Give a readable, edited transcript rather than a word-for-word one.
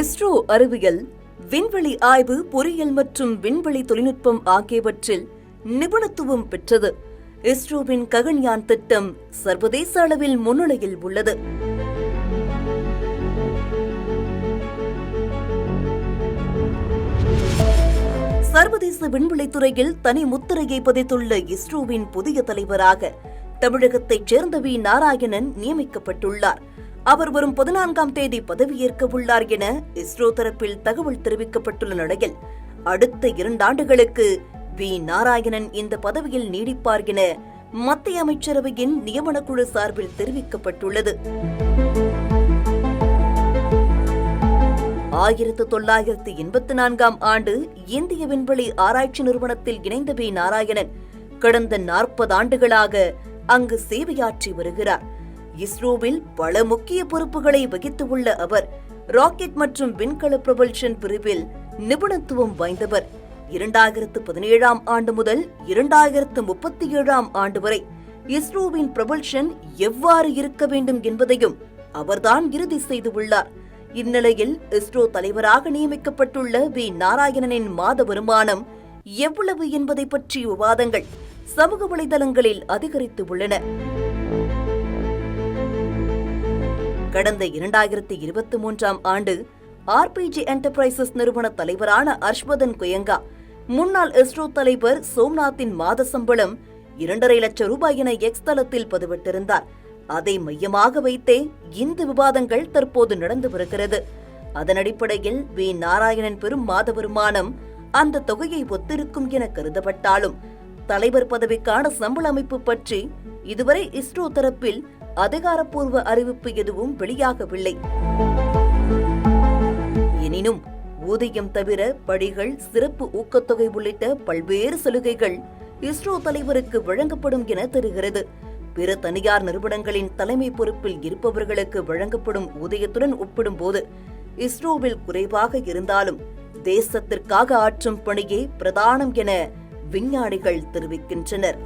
இஸ்ரோ அறிவியல், விண்வெளி ஆய்வு, பொறியியல் மற்றும் விண்வெளி தொழில்நுட்பம் ஆகியவற்றில் நிபுணத்துவம் பெற்றது. இஸ்ரோவின் ககன்யான் திட்டம் சர்வதேச அளவில் முன்னிலையில் உள்ளது. சர்வதேச விண்வெளித்துறையில் தனி முத்திரையை பதித்துள்ள இஸ்ரோவின் புதிய தலைவராக தமிழகத்தைச் சேர்ந்த வி. நாராயணன் நியமிக்கப்பட்டுள்ளார். அவர் வரும் 14ஆம் தேதி பதவியேற்க உள்ளார் என இஸ்ரோ தரப்பில் தகவல் தெரிவிக்கப்பட்டுள்ள நிலையில், அடுத்த 2 ஆண்டுகளுக்கு வி. நாராயணன் இந்த பதவியில் நீடிப்பார் என மத்திய அமைச்சரவையின் நியமனக்குழு சார்பில் தெரிவிக்கப்பட்டுள்ளது. 1984ஆம் ஆண்டு இந்திய விண்வெளி ஆராய்ச்சி நிறுவனத்தில் இணைந்த வி. நாராயணன் கடந்த 40 ஆண்டுகளாக அங்கு சேவையாற்றி வருகிறார். இஸ்ரோவில் பல முக்கிய பொறுப்புகளை வகித்துள்ள அவர் ராக்கெட் மற்றும் விண்கல புரொபல்ஷன் பிரிவில் நிபுணத்துவம் வாய்ந்தவர். 2017ஆம் ஆண்டு முதல் 2037ஆம் ஆண்டு வரை இஸ்ரோவின் புரொபல்ஷன் எவ்வாறு இருக்க வேண்டும் என்பதையும் அவர்தான் இறுதி செய்துள்ளார். இந்நிலையில் இஸ்ரோ தலைவராக நியமிக்கப்பட்டுள்ள வி. நாராயணனின் மாத வருமானம் எவ்வளவு என்பதை பற்றிய விவாதங்கள் சமூக வலைதளங்களில் அதிகரித்து உள்ளன. கடந்த 2023ஆம் ஆண்டு RPG என்டர்பிரைசஸ் நிறுவன தலைவரான ஹர்ஷ்வர்தன் கோயங்கா முன்னாள் இஸ்ரோ தலைவர் சோம்நாத்தின் மாத சம்பளம் 2.5 லட்சம் ரூபாய் என எக்ஸ் தளத்தில் பதிவிட்டிருந்தார். அதை மையமாக வைத்தே இந்த விவாதங்கள் தற்போது நடந்து வருகிறது. அதன் அடிப்படையில் வி. நாராயணன் பெறும் மாத வருமானம் அந்த தொகையை ஒத்திருக்கும் என கருதப்பட்டாலும், தலைவர் பதவிக்கான சம்பள அமைப்பு பற்றி இதுவரை இஸ்ரோ தரப்பில் அதிகாரப்பூர்வ அறிவிப்பு எதுவும் வெளியாகவில்லை. எனினும் ஊதியம் தவிர படிகள், சிறப்பு ஊக்கத்தொகை உள்ளிட்ட பல்வேறு சலுகைகள் இஸ்ரோ தலைவருக்கு வழங்கப்படும் என தெரிகிறது. பிற தனியார் நிறுவனங்களின் தலைமை பொறுப்பில் இருப்பவர்களுக்கு வழங்கப்படும் ஊதியத்துடன் ஒப்பிடும்போது இஸ்ரோவில் குறைவாக இருந்தாலும் தேசத்திற்காக ஆற்றும் பணியே பிரதானம் என விஞ்ஞானிகள் தெரிவிக்கின்றனர்.